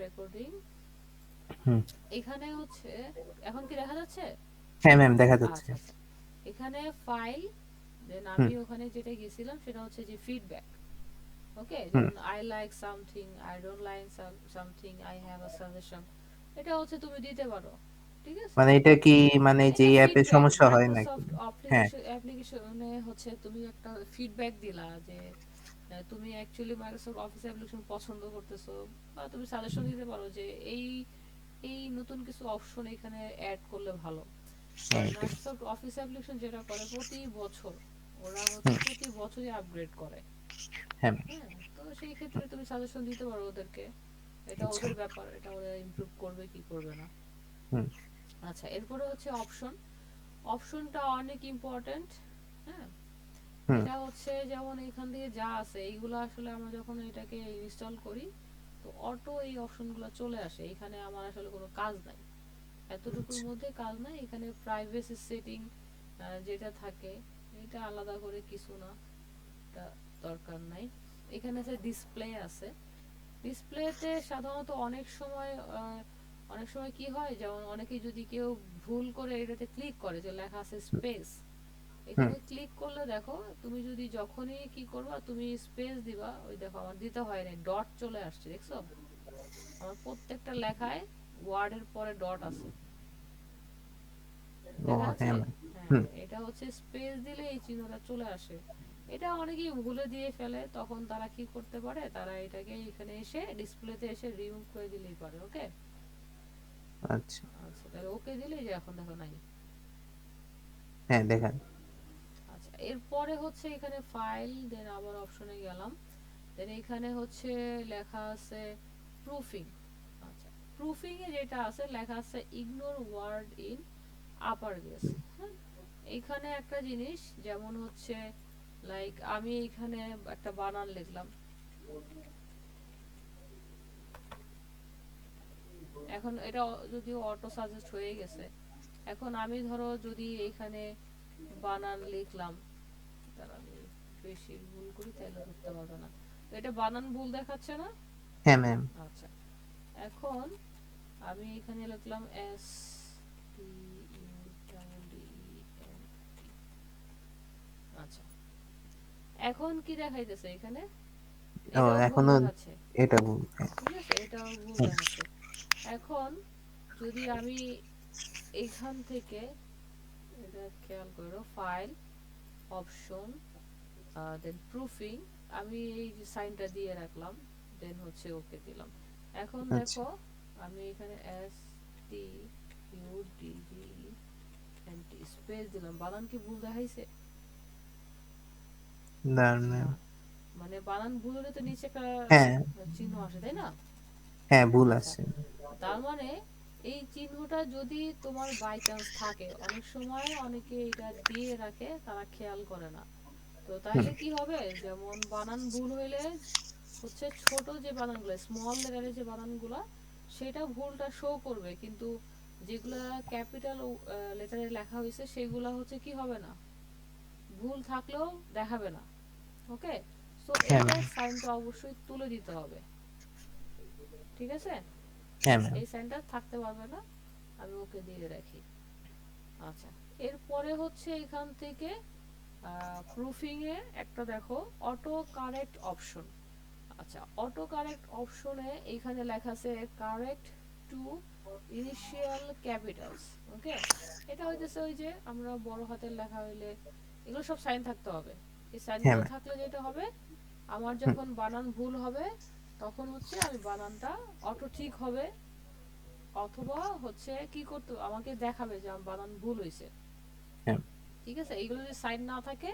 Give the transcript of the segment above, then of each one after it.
Recording. হুম। এখানে হচ্ছে এখন কি দেখা যাচ্ছে? হ্যাঁ ম্যাম, দেখা যাচ্ছে। আচ্ছা আচ্ছা, এখানে ফাইল, দেন আমি হুম ওখানে যেটা গেছিলাম সেটা হচ্ছে যে ফিডব্যাক। ওকে, হুম। যেমন I like something, I don't like something, I have a suggestion. এটা হচ্ছে তুমি দিতে পারো, ঠিক আছে? মানে এটা কি, মানে যে এটা অ্যাপে ফিডব্যাক সমস্যা হয় নাকি? মাইক্রোসফট হ্যাঁ। অ্যাপ্লিকেশনে হচ্ছে তুমি একটা ফিডব্যাক দিলা যে তুমি অ্যাকচুয়ালি মাইক্রোসফট অফিস অ্যাপ্লিকেশন পছন্দ করতেছো, বা তুমি সাজেশন দিতে পারো যে এই এই নতুন কিছু অপশন এখানে অ্যাড করলে ভালো। হ্যাঁ, কারণ এটাই। মাইক্রোসফট অফিস অ্যাপ্লিকেশন যেটা করে প্রতি বছর ওরা হচ্ছে হুম। প্রতি বছরই আপগ্রেড করে। হ্যাঁ। হ্যাঁ, তো সেই ক্ষেত্রে তুমি সাজেশন দিতে পারো ওদেরকে। এটা আচ্ছা। ওদের ব্যাপার, এটা ওরা ইমপ্রুভ করবে কি করবে না। হুম আচ্ছা, এরপরে হচ্ছে অপশন। অপশনটা অনেক ইম্পর্ট্যান্ট। হ্যাঁ, হুম। এটা হচ্ছে যেমন এখান থেকে যা আছে এইগুলো আসলে আমরা যখন এটাকে ইনস্টল করি তো অটো এই অপশনগুলো চলে আসে। এখানে আমার আসলে কোনো কাজ নাই, এতটুকুর আচ্ছা। মধ্যে কাজ নাই। এখানে প্রাইভেসি সেটিং যেটা থাকে এটা আলাদা করে কিছু না, এটা দরকার নাই। এখানে আছে ডিসপ্লে আছে। ডিসপ্লেতে সাধারণত অনেক সময় কি হয়, যেমন অনেকেই যদি কেউ ভুল করে এটাতে ক্লিক করে যে লেখা আছে স্পেস, হুম। এখানে ক্লিক করলে দেখো তুমি যদি যখনই কি করবা তুমি স্পেস দিবা, ওই দেখো আমার দিতে হয় না, ডট চলে আসছে, দেখছো? আমার প্রত্যেকটা লেখায় ওয়ার্ডের পরে ডট আছে, ও দেখা হ্যাঁ যাচ্ছে? ম্যাম। হ্যাঁ, হুম। এটা হচ্ছে স্পেস দিলে এই চিহ্নটা চলে আসে। এটা অনেকেই ভুলে দিয়ে ফেলে, তখন তারা কি করতে পারে, তারা এটাকে এখানে এসে ডিসপ্লেতে এসে রিমুভ করে দিলেই পারে। ওকে, আচ্ছা। আচ্ছা তাহলে ওকে দিলেই যে এখন দেখো নাই। হ্যাঁ, দেখান। আচ্ছা, এরপরে হচ্ছে এখানে ফাইল, দেন আবার অপশনে গেলাম, দেন এখানে হচ্ছে লেখা আছে প্রুফিং। আচ্ছা, প্রুফিং এ যেটা আছে লেখা আছে ignore word in upper case. হ্যাঁ, এইখানে একটা জিনিস, যেমন হচ্ছে লাইক আমি এখানে একটা বানান লিখলাম, এখন এটা যদিও অটো সাজেস্ট হয়ে গেছে। এখন আমি ধরো যদি এখানে বানান লিখলাম, তাহলে আমি বেশি ভুল করি তাহলে ধরতে পারবে না, তো এটা বানান ভুল দেখাচ্ছে না? হ্যাঁ ম্যাম। আচ্ছা, এখন আমি এখানে লিখলাম S T U double D N. আচ্ছা, এখন কি দেখাইতেছে এখানে? ও, এটাও ভুল এখনো দেখাচ্ছে, এটা ভুল। হ্যাঁ। ঠিক আছে, এটাও ভুল হুম। দেখাচ্ছে। এখন যদি আমি এইখান থেকে এটা খেয়াল করো, ফাইল, অপশন, দেন প্রুফিং, আমি এই যে সাইনটা দিয়ে রাখলাম, দেন হচ্ছে ওকে দিলাম। এখন আচ্ছা। দেখো আমি এখানে S T U D G N T space দিলাম, বানান কি ভুল দেখাইছে? দাঁড়ান ম্যাম। না, মানে বানান ভুল হলে তো নিচে একটা হ্যাঁ। চিহ্ন আসে, তাই না? হ্যাঁ, ভুল আচ্ছা, আছে। তার মানে এই চিহ্নটা যদি তোমার বাই চান্স থাকে, অনেক সময় অনেকে এটা দিয়ে রাখে, তারা খেয়াল করে না। তো হুম তাইলে কি হবে, যেমন বানান ভুল হইলে হচ্ছে ছোট যে বানানগুলো, স্মল লেটারের যে বানানগুলো, সেটা ভুলটা শো করবে, কিন্তু যেগুলা ক্যাপিটাল লেটারে লেখা হয়েছে সেগুলা হচ্ছে কি হবে না, ভুল থাকলেও দেখাবে না। ওকে, সো হ্যাঁ এইটার ম্যাম। সাইনটা অবশ্যই তুলে দিতে হবে, ঠিক আছে? হ্যাঁ ম্যাম। এই সাইনটা থাকতে পারবে না, আমি ওকে দিয়ে রাখি। আচ্ছা, এরপরে হচ্ছে এখান থেকে প্রুফিং এ একটা দেখো অটো কারেক্ট অপশন। আচ্ছা, অটো কারেক্ট অপশনে এখানে লেখা আছে কারেক্ট টু ইনিশিয়াল ক্যাপিটালস। ওকে, এটা হইতেছে ওই যে আমরা বড় হাতের লেখা হইলে এগুলো সব সাইন থাকতে হবে। এই হ্যাঁ সাইনগুলো ম্যাম। থাকলে যেটা হবে, আমার হুম। যখন বানান ভুল হবে তখন হচ্ছে আমি বানানটা অটো ঠিক হবে, অথবা হচ্ছে কি করতে আমাকে দেখাবে যে আমার বানান ভুল হয়েছে। হ্যাঁ। ঠিক আছে, এইগুলো যদি সাইন না থাকে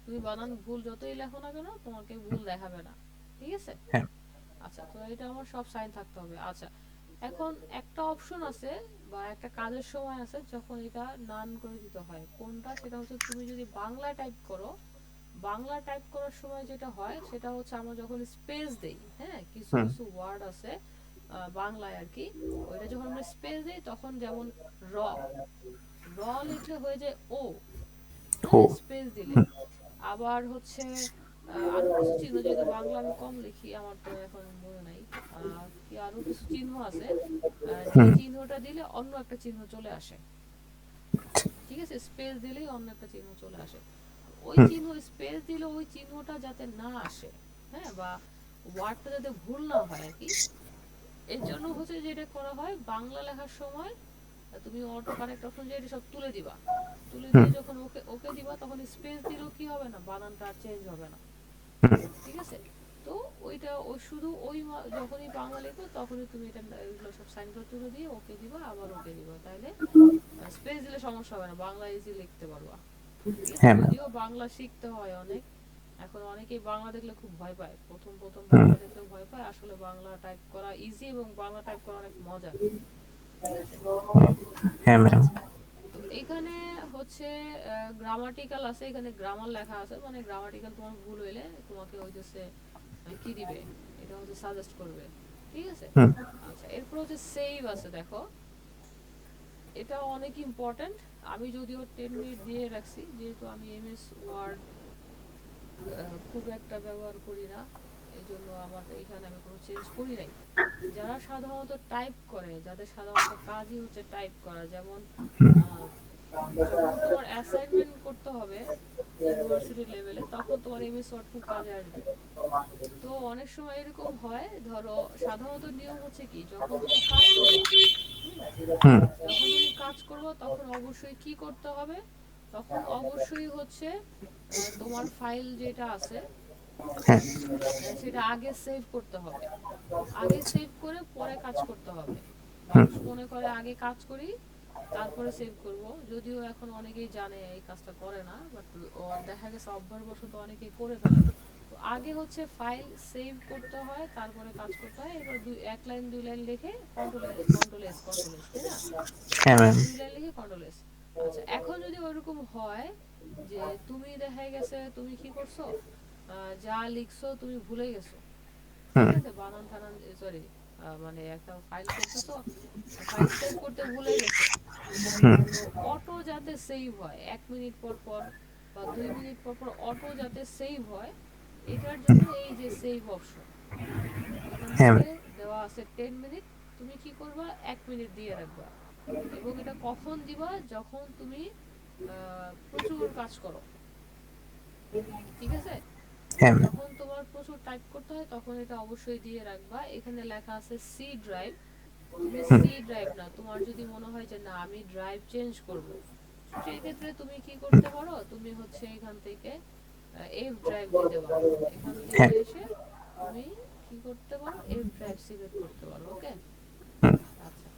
তুমি বানান ভুল যতই লেখো না কেন তোমাকে ভুল দেখাবে না, ঠিক আছে? হ্যাঁ। আচ্ছা, তো এটা আমার সব সাইন থাকতে হবে। আচ্ছা, এখন একটা অপশন আছে বা একটা কাজের সময় আছে যখন এটা নান করে দিতে হয়, কোনটা? সেটা হচ্ছে তুমি যদি বাংলা টাইপ করো, বাংলা টাইপ করার সময় যেটা হয় সেটা হচ্ছে আমরা যখন স্পেস দেই, হ্যাঁ, কিছু হুম। কিছু ওয়ার্ড আছে বাংলায় আর কি, ওইটা যখন আমরা স্পেস দিই তখন যেমন র, র লিখলে হয়ে যায় ও, ও। হ্যাঁ, স্পেস দিলে। আবার হচ্ছে আরো কিছু চিহ্ন, যেহেতু বাংলা আমি কম লিখি আমার তো এখন মনে নাই, কি আরো কিছু চিহ্ন আছে, যে হুম চিহ্নটা দিলে অন্য একটা চিহ্ন চলে আসে। ঠিক আছে, স্পেস দিলেই অন্য একটা চিহ্ন চলে আসে। ওই হুম চিহ্ন স্পেস দিলে ওই চিহ্নটা যাতে না আসে, হ্যাঁ, বা ওয়ার্ডটা যাতে ভুল না হয় আর কি, এর জন্য হচ্ছে যেটা করা হয় বাংলা লেখার সময় তুমি অটো কারেক্ট অপশন যেটা সব তুলে দিবা, তুলে হুম দিয়ে যখন ওকে ওকে দিবা তখন স্পেস দিলেও কি হবে না, বানানটা আর চেঞ্জ হবে না। হুম ঠিক আছে, তো ওইটা ওই শুধু ওই যখনই বাংলা লিখো তখনই তুমি এটা এগুলো সব সাইন করে তুলে দিয়ে ওকে দিবা, আবার ওকে দিবা, তাইলে স্পেস দিলে সমস্যা হবে না, বাংলা ইজি লিখতে পারবা। ঠিক আছে, হ্যাঁ ম্যাম যদিও বাংলা শিখতে হয় অনেক, এখন অনেকেই বাংলা দেখলে খুব ভয় পায়, প্রথম প্রথম হুম বাংলা দেখলে ভয় পায়, আসলে বাংলা টাইপ করা ইজি এবং বাংলা টাইপ করা অনেক মজা। ঠিক আছে, হ্যাঁ ম্যাম আচ্ছা, তো এখানে হচ্ছে গ্রামাটিক্যাল আছে, এখানে গ্রামার লেখা আছে, মানে গ্রামাটিক্যাল তোমার ভুল হইলে তোমাকে ওই যে কি দিবে, এটা হচ্ছে সাজেস্ট করবে। ঠিক আছে, হুম আচ্ছা, এরপর হচ্ছে সেভ আছে, দেখো এটা অনেক ইম্পর্ট্যান্ট। আমি যদিও 10 মিনিট দিয়ে রাখছি, যেহেতু আমি এমএস ওয়ার্ড খুব একটা ব্যবহার করি না, এই জন্য আমার এখানে আমি কোনো চেঞ্জ করি নাই। যারা সাধারণত টাইপ করে, যাদের সাধারণত কাজই হচ্ছে টাইপ করা, যেমন আহ, যখন তোমার অ্যাসাইনমেন্ট করতে হবে ইউনিভার্সিটি লেভেলে, তখন তোমার এমএস ওয়ার্ড খুব কাজে আসবে। তো অনেক সময় এরকম হয়, ধরো সাধারণত নিয়ম হচ্ছে কি, যখন তুমি কাজ করবা, হুম, হুম যখন তুমি কাজ করবা তখন অবশ্যই কি করতে হবে, তখন অবশ্যই হচ্ছে তোমার ফাইল যেটা আছে হ্যাঁ সেটা আগে সেভ করতে হবে, আগে সেভ করে পরে কাজ করতে হবে। হুম মানুষ মনে করে আগে কাজ করি তারপরে সেভ করব, যদিও এখন অনেকেই জানে এই কাজটা করে না, বাট দেখা গেছে অভ্যাসবশত অনেকেই করে ফেলে। তো আগে হচ্ছে ফাইল সেভ করতে হয়, তারপরে কাজ করতে হয়, এবার এক লাইন দুই লাইন লিখে control control S control S, তাই না, হ্যাঁ এক ম্যাম লাইন দুই লাইন লিখে কন্ট্রোল এস। আচ্ছা, এখন যদি ওইরকম হয় যে তুমি দেখা গেছে তুমি কি করছো, যা লিখছো তুমি ভুলে গেছো, ঠিক হুম আছে, বানান টানান, সরি, মানে একটা ফাইল করতেছো, ফাইল সেভ করতে ভুলে গেছো, হুম তো অটো যাতে সেভ হয় 1 মিনিট পর পর বা 2 মিনিট পর পর অটো যাতে সেভ হয়, এটার জন্য এই যে সেভ অপশন এখান হ্যাঁ থেকে ম্যাম দেওয়া আছে 10 মিনিট, তুমি কি করবা 1 মিনিট দিয়ে রাখবা, এবং এটা কখন দিবা, যখন তুমি প্রচুর কাজ করো। ঠিক আছে, হ্যাঁ ম্যাম যখন তোমার প্রচুর টাইপ করতে হয় তখন এটা অবশ্যই দিয়ে রাখবা। এখানে লেখা আছে সি ড্রাইভ, তুমি হুম সি ড্রাইভ না, তোমার যদি মনে হয় যে না আমি ড্রাইভ চেঞ্জ করব, সেই ক্ষেত্রে তুমি কি করতে পারো, তুমি হচ্ছে এখান থেকে এফ ড্রাইভ দিতে পারো, এখান থেকে হ্যাঁ এসে তুমি কি করতে পারো, এফ ড্রাইভ সিলেক্ট করতে পারো। ওকে, হুম আচ্ছা,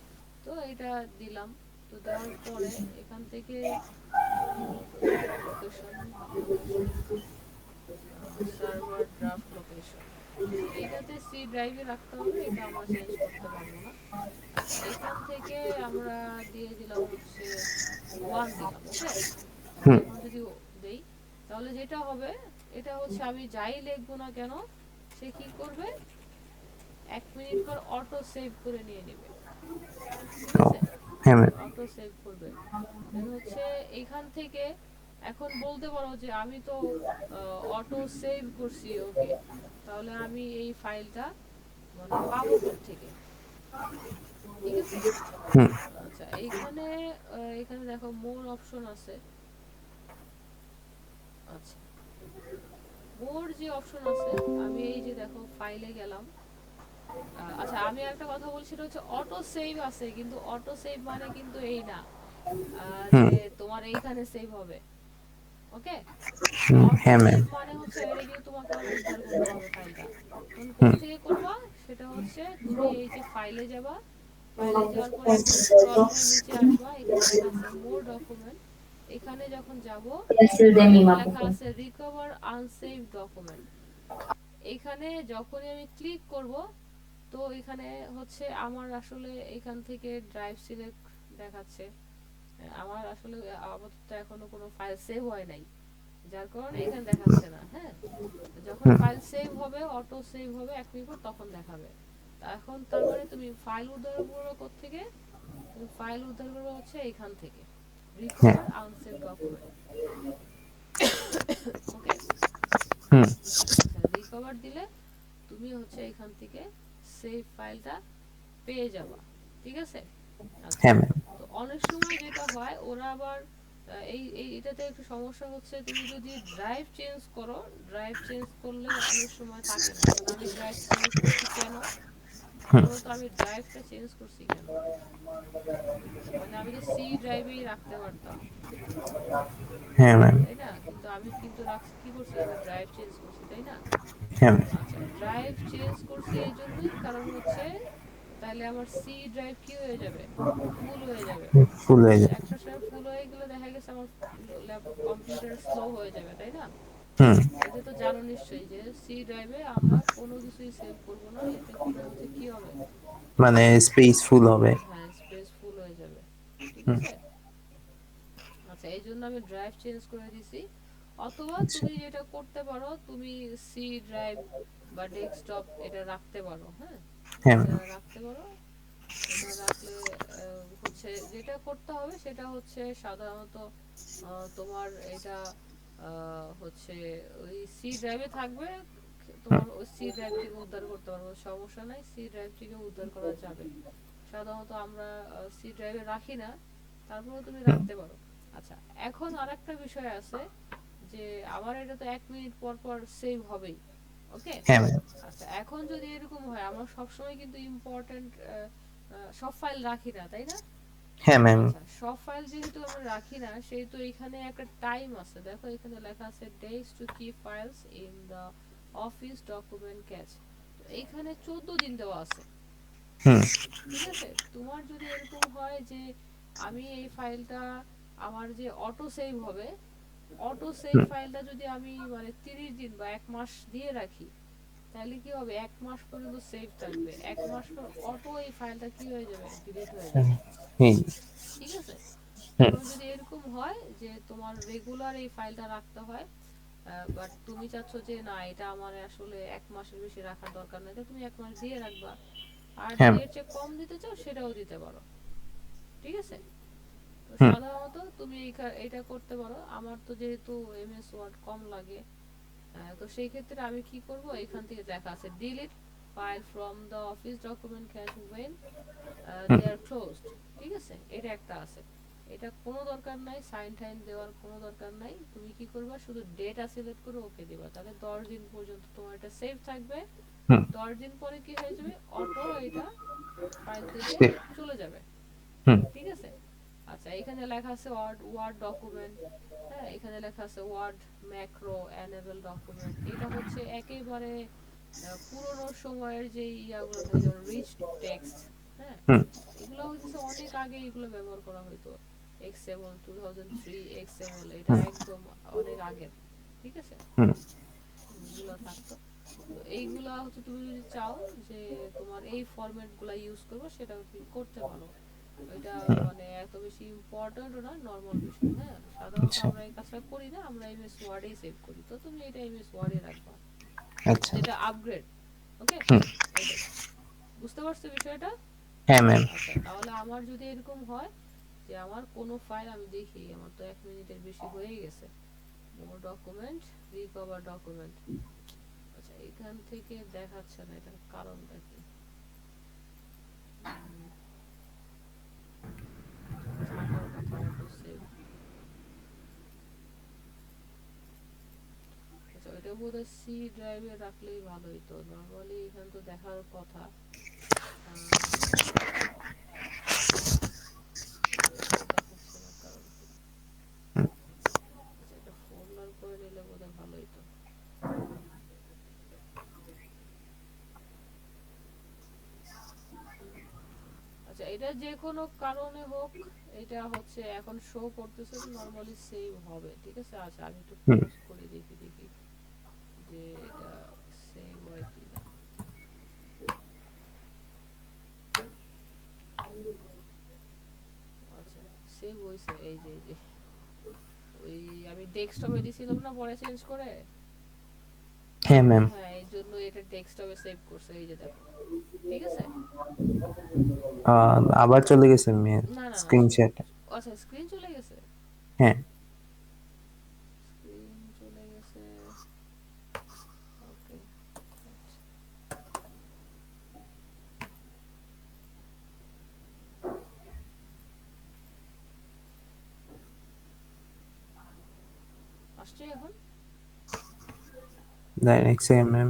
তো এটা দিলাম। তো দেওয়ার পরে এখান থেকে location location server draft location, এইটাতে সি ড্রাইভে রাখতে হবে, এটা আমরা চেঞ্জ করতে পারবো না। আচ্ছা, এখান থেকে আমরা দিয়ে দিলাম হচ্ছে 1 দিলাম। ওকে, আমি হুম এখন যদি দেই তাহলে যেটা হবে, এটা হচ্ছে আমি যাই লিখবো না কেন সে কি করবে, 1 মিনিট পর অটো সেভ করে নিয়ে নেবে। ঠিক ও আছে, হ্যাঁ ম্যাম অটো সেভ করবে, দেন হচ্ছে এইখান থেকে এখন বলতে পারো যে আমি তো অটো সেভ করছি, ওকে, তাহলে আমি এই ফাইলটা মানে পাবো থেকে। ঠিক আছে, হুম আচ্ছা, এইখানে এখানে দেখো মোর অপশন আছে। আচ্ছা, মোর যে অপশন আছে, আমি এই যে দেখো ফাইলে গেলাম। আচ্ছা, আমি একটা কথা বলছি, সেটা হচ্ছে অটো সেভ আছে, কিন্তু অটো সেভ মানে কিন্তু এই না যে হুম তোমার এইখানে সেভ হবে। ওকে, হুম অটো হ্যাঁ ম্যাম সেভ মানে হচ্ছে এটা কিন্তু তোমাকে আবার উদ্ধার করতে হবে ফাইলটা। তখন কোথা থেকে করবা, সেটা হচ্ছে তুমি এই যে ফাইলে যাবা, ফাইলে যাওয়ার পরে একদম স্ক্রল করে নিচে আসবা, এখানে লেখা আছে মোর ডকুমেন্ট, এখানে যখন যাব এখানে লেখা আছে রিকভার আনসেভ ডকুমেন্ট, এখানে যখনই আমি ক্লিক করব, তো এখানে হচ্ছে আমার আসলে এখান থেকে ড্রাইভ সিলেক্ট দেখাচ্ছে, আমার আসলে আপাতত এখনো কোনো ফাইল সেভ হয় নাই, যার কারণে এখানে দেখাচ্ছে না। হ্যাঁ, যখন হুম ফাইল সেভ হবে, অটো সেভ হবে 1 মিনিট পর, তখন দেখাবে। এখন তার মানে তুমি ফাইল উদ্ধার করবে কোত্থেকে, তুমি ফাইল উদ্ধার করবে হচ্ছে এখান থেকে, হ্যাঁ রিকভার আনসেভ ডকুমেন্ট। ওকে, হুম আচ্ছা, রিকভার দিলে তুমি হচ্ছে এখান থেকে সেভ ফাইলটা পেয়ে যাবা, ঠিক আছে? আচ্ছা, হ্যাঁ ম্যাম। তো অনেক সময় যেটা হয় ওরা আবার এটাতে একটু সমস্যা হচ্ছে, তুমি যদি ড্রাইভ চেঞ্জ করো, ড্রাইভ চেঞ্জ করলে অনেক সময় থাকে না। যেমন আমি ড্রাইভ চেঞ্জ করছি কেন বলো তো, আমি ড্রাইভটা চেঞ্জ করছি কেন? মানে আমি তো সি ড্রাইভেই রাখতে পারতাম, হ্যাঁ ম্যাম। তাই না? কিন্তু আমি কিন্তু রাখছি, কি করছি, আমি ড্রাইভ চেঞ্জ করছি, তাই না? হ্যাঁ ম্যাম। আচ্ছা, ড্রাইভ চেঞ্জ করছি এই জন্যই, কারণ হচ্ছে তাহলে আমার সি ড্রাইভ কি হয়ে যাবে, ফুল হয়ে যাবে। ফুল হয়ে আচ্ছা, যায়। একটা সময় ফুল হয়ে গেলে দেখা গেছে আমার কম্পিউটার স্লো হয়ে যাবে, তাই না? হুম। এটা তো জানো নিশ্চয়ই যে সি ড্রাইভে আমরা কোনো কিছুই সেভ করব না, এতে করে হচ্ছে কি হবে, মানে স্পেস ফুল হবে। হ্যাঁ স্পেস ফুল হয়ে যাবে, ঠিক হুম। আছে? আচ্ছা, এই জন্য আমি ড্রাইভ চেঞ্জ করে দিছি। অথবা আচ্ছা। তুমি যেটা করতে পারো, তুমি সি ড্রাইভ বা ডেস্কটপ এটা রাখতে পারো, হ্যাঁ, হ্যাঁ এটা ম্যাম। রাখতে পারো। এটা রাখলে হচ্ছে যেটা করতে হবে সেটা হচ্ছে সাধারণত তোমার এটা হচ্ছে ওই সি ড্রাইভে থাকবে, হুম। তোমার ওই সি ড্রাইভ থেকে উদ্ধার করতে পারবো, সমস্যা নাই, সি ড্রাইভ থেকে উদ্ধার করা যাবে। সাধারণত আমরা সি ড্রাইভে রাখি না, তারপরেও তুমি হুম। রাখতে পারো। আচ্ছা, এখন আরেকটা বিষয় আছে যে আমার এটা তো 1 মিনিট পর পর সেভ হবেই, ওকে? হ্যাঁ ম্যাম। আচ্ছা, এখন যদি এরকম হয়, আমরা সবসময় কিন্তু ইম্পর্টেন্ট সব ফাইল রাখি না, তাই না? হ্যাঁ ম্যাম। আচ্ছা, সব ফাইল যেহেতু আমরা রাখি না, সেহেতু এখানে একটা টাইম আছে, দেখো এখানে লেখা আছে days to keep files in the office document catch. তো এইখানে 14 দিন দেওয়া আছে, হুম। ঠিক আছে? তোমার যদি এরকম হয় যে আমি এই ফাইলটা, আমার যে অটো সেভ হবে, অটো সেভ হুম। ফাইলটা যদি আমি মানে 30 দিন বা 1 মাস দিয়ে রাখি, তাহলে কি হবে, 1 মাস পর্যন্ত সেভ থাকবে, 1 মাস পর অটো এই ফাইলটা কি হয়ে যাবে, ডিলিট হয়ে যাবে, হুম। ঠিক আছে? হুম। এখন যদি এরকম হয় যে তোমার রেগুলার এই ফাইলটা রাখতে হয়, বাট তুমি চাচ্ছ যে না, এটা আমার আসলে 1 মাসের বেশি রাখার দরকার নেই, তো তুমি 1 মাস দিয়ে রাখবা। আর হ্যাঁ। যদি এর চেয়ে কম দিতে চাও সেটাও দিতে পারো, ঠিক আছে? তো হুম। সাধারণত তুমি এটা করতে পারো। আমার তো যেহেতু এমএস ওয়ার্ড কম লাগে, তো সেই ক্ষেত্রে আমি কি করব, এখান থেকে দেখা আছে delete file from the office document cache when hmm. They are closed, ঠিক আছে? এটা একটা আছে, এটা কোনো দরকার নাই, সাইন টাইন দেওয়ার কোনো দরকার নাই। তুমি কি করবা, শুধু ডেটা সিলেক্ট করে ওকে দিবা, তাহলে 10 দিন পর্যন্ত তোমার এটা সেভ থাকবে। হুম। 10 দিন পরে কি হয়ে যাবে, অটো এটা ফাইল থেকে স্পেস। চলে যাবে, হুম। ঠিক আছে? আচ্ছা, এখানে লেখা আছে ওয়ার্ড ওয়ার্ড ডকুমেন্ট, হ্যাঁ, এখানে লেখা আছে ওয়ার্ড ম্যাক্রো এনেবল ডকুমেন্ট। এটা হচ্ছে একেবারে পুরোনো সময়ের যে ইয়াগুলো থাকে, যেমন রিচ টেক্সট, হ্যাঁ, হুম। এগুলো হচ্ছে অনেক আগে এগুলো ব্যবহার করা হতো। এক্সএমএল 2003 এক্সএমএল, এটা হুম। একদম অনেক আগের, ঠিক আছে? হুম। এগুলো থাকতো। তো এইগুলা হচ্ছে তুমি যদি চাও যে তোমার এই ফরম্যাট গুলা ইউজ করবো, সেটাও তুমি করতে পারো। এটা হুম। মানে এত বেশি ইম্পর্টেন্টও না, নর্মাল বিষয়, হ্যাঁ। সাধারণত আচ্ছা। আমরা এই কাজটা করি না, আমরা এমএস ওয়ার্ডেই সেভ করি, তো তুমি এটা এমএস ওয়ার্ডে রাখবা, আচ্ছা। যেটা আপগ্রেড, ওকে? হুম। এটাই, বুঝতে পারছো বিষয়টা? হ্যাঁ ম্যাম। আচ্ছা, তাহলে আমার যদি এরকম হয় যে আমার কোনো ফাইল, আমি দেখি আমার তো 1 মিনিটের বেশি হয়ে গেছে, মোর ডকুমেন্ট, রিকভার ডকুমেন্ট। আচ্ছা, এখান থেকে দেখাচ্ছে না, এটার কারণটা কি? এটা থাকার কথা অটো সেভ। আচ্ছা, এটা বোধহয় সি ড্রাইভে রাখলেই ভালো হতো, নর্মালি এখানে তো দেখার কথা। এটা দেখাচ্ছে না, কারণ কি? আচ্ছা, এটা ফোল্ডার করে নিলে বোধহয় ভালো হতো। আচ্ছা, এটা যে কোনো কারণে হোক, এটা হচ্ছে এখন শো করতেছে নরমালি সেভ হবে, ঠিক আছে? আচ্ছা, আমি একটু হুম। ক্লোজ করে দেখি দেখি যে এটা সেভ হয় কিনা। আচ্ছা, সেভ হইছে, এই যে ওই আমি ডেস্কটপে দিছিলাম না পরে চেঞ্জ করে, হ্যাঁ ম্যাম। হ্যাঁ, এই জন্য এটা ডেস্কটপে সেভ করছে, এই যে দেখো, ঠিক আছে? আবার চলে গেছে মেয়ের না না না, স্ক্রিনশট। আচ্ছা স্ক্রিন চলে গেছে, হ্যাঁ। স্ক্রিন চলে গেছে, ওকে। আসছে এখন? দাঁড়ান এক সেকেন্ড ম্যাম।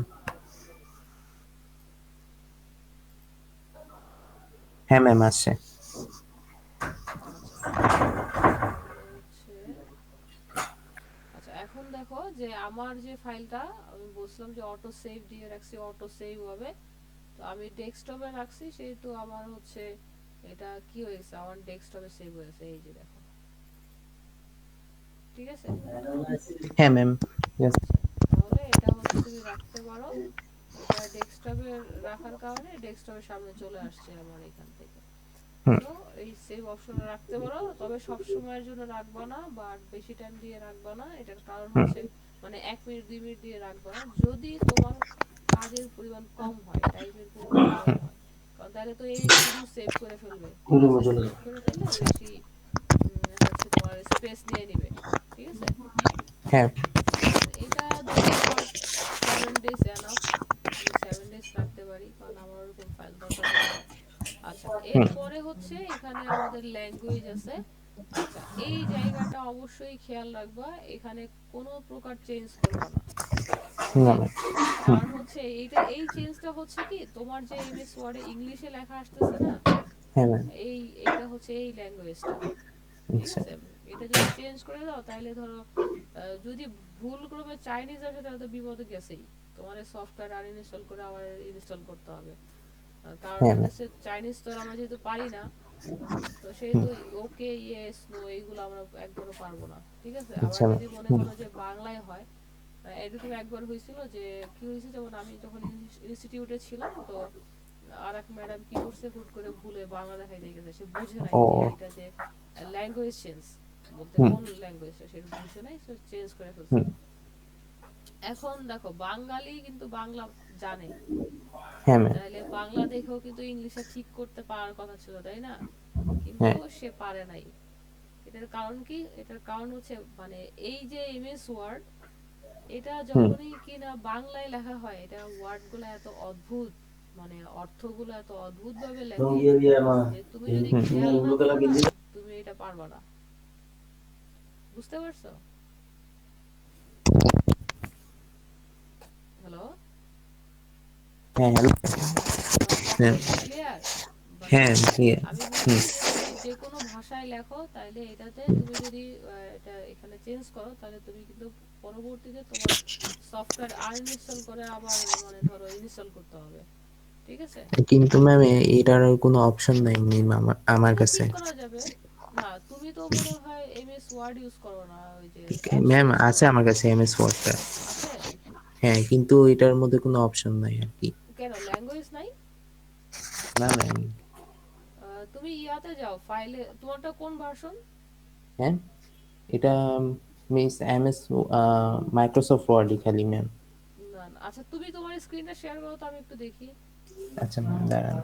হ্যাঁ ম্যাম আসছে। আচ্ছা তাহলে হচ্ছে, আচ্ছা এখন দেখো যে আমার যে ফাইলটা আমি বলছিলাম যে অটো সেভ দিয়ে রাখছি, অটো সেভ হবে, তো আমি ডেস্কটপে রাখছি, সেহেতু আমার হচ্ছে এটা কি হয়েছে, আমার ডেস্কটপে সেভ হয়েছে, এই যে দেখো, ঠিক আছে। হ্যাঁ ম্যাম। Yes. আচ্ছা তাহলে এটা হচ্ছে তুমি রাখতে পারো, এটা ডেস্কটপে রাখার কারণে ডেস্কটপের সামনে চলে আসছে আমার এখান থেকে। হুম। তো এই সেভ অপশনে রাখতে পারো, তবে সব সময়ের জন্য রাখবা না বা বেশি টাইম দিয়ে রাখবা না, এটার কারণ হুম। হচ্ছে মানে 1 মিনিট 2 মিনিট দিয়ে রাখবা না, যদি তোমার কাজের পরিমাণ কম হয়, টাইমের পরিমাণ কম হয়, কারণ তাহলে তো এই শুধু সেভ করে ফেলবে, ঠিক আছে, সেভ করে ফেললে বেশি হচ্ছে তোমার স্পেস নিয়ে নিবে, ঠিক আছে। হ্যাঁ। এটা যদি তোমার 7 days এনাফ, আমি 7 days রাখতে পারি, কারণ আমার ওরকম ফাইল দরকার পড়ে না। আচ্ছা হুম। এরপরে হচ্ছে এখানে আমাদের ল্যাঙ্গুয়েজ আছে। আচ্ছা এই জায়গাটা অবশ্যই খেয়াল রাখবা, এখানে কোনো প্রকার চেঞ্জ করবা না, না ওকে। ম্যাম। হুম। কারণ হচ্ছে এইটা, এই চেঞ্জটা হচ্ছে কি, তোমার যে এমএস ওয়ার্ডে ইংলিশে লেখা আসতেছে না, হ্যাঁ ম্যাম। এই এইটা হচ্ছে এই ল্যাঙ্গুয়েজটা, ঠিক আচ্ছা। আছে। এটা যদি চেঞ্জ করে দাও তাহলে ধরো যদি ভুল ক্রমে চাইনিজ আসে তাহলে তো বিপদে গেছেই, তোমার সফটওয়্যার আনইনস্টল করে আবার ইনস্টল করতে হবে, কারণ হ্যাঁ ম্যাম। হচ্ছে চাইনিজ তো আর আমরা যেহেতু পারি না, তো হুম। সেহেতু ওকে ইয়েস নো এইগুলো আমরা একবারও পারবো না, ঠিক আছে। আবার আচ্ছা ম্যাম। যদি মনে হুম। করো যে বাংলায় হয়, এরকম একবার হয়েছিল যে কি হয়েছে, যেমন আমি যখন ইনস্টিটিউটে ছিলাম, তো আর এক ম্যাডাম কি করছে, হুট করে ভুলে বাংলা দেখাই দিয়ে গেছে, সে বুঝে নাই ও। যে এটা যে ল্যাঙ্গুয়েজ চেঞ্জ, বলতে হুম। কোন ল্যাঙ্গুয়েজটা সেটা বুঝে নাই, সে চেঞ্জ করে ফেলছে। হুম। এখন দেখো বাঙালি কিন্তু বাংলা জানে, হ্যাঁ ম্যাম। তাহলে বাংলা দেখেও কিন্তু ইংলিশে ঠিক করতে পারার কথা ছিল, তাই না, কিন্তু হ্যাঁ। সে পারে নাই। এটার কারণ কি, এটার কারণ হচ্ছে মানে এই যে এমএস ওয়ার্ড, এটা হুম। যখনই কিনা বাংলায় লেখা হয়, এটা ওয়ার্ডগুলো এত অদ্ভুত, মানে অর্থগুলো এত অদ্ভুত ভাবে লেখে যে তুমি যদি হুম। খেয়াল না করো না, তুমি এটা পারবা না, বুঝতে পারছো? হ্যালো, হ্যাঁ হ্যালো। আমার ম্যাম। কথাটা কি ক্লিয়ার? মানে হ্যাঁ ক্লিয়ার। আমি হুম। বলতেছি যে তুমি যে কোনো ভাষায় লেখো, তাইলে এটাতে তুমি যদি এটা এখানে চেঞ্জ করো, তাহলে তুমি কিন্তু পরবর্তীতে তোমার সফটওয়্যার আনইনস্টল করে আবার মানে ধরো ইনস্টল করতে হবে, ঠিক আছে। কিন্তু ম্যাম এটার আর কোনো অপশন নাই ম্যাম আমার আমার এটা কাছে। ঠিক করা যাবে। না তুমি তো মনে হয় এমএস ওয়ার্ড ইউজ করো না, ওই যে ম্যাম ক্যাপশন ইউজ আছে করো, আমার কাছে এমএস ওয়ার্ডটা। আছে। হ্যাঁ কিন্তু এটার মধ্যে কোনো অপশন নাই আর কি। কেন ল্যাঙ্গুয়েজ নাই? না ম্যাম। তুমি ইয়াতে যাও, ফাইলে, তোমারটা কোন ভার্সন? হ্যাঁ এটা মিস এমএস মাইক্রোসফট ওয়ার্ডই খালি ম্যাম। না না, আচ্ছা তুমি তোমার স্ক্রিনটা শেয়ার করো তো আমি একটু দেখি। আচ্ছা ম্যাম দাঁড়ান।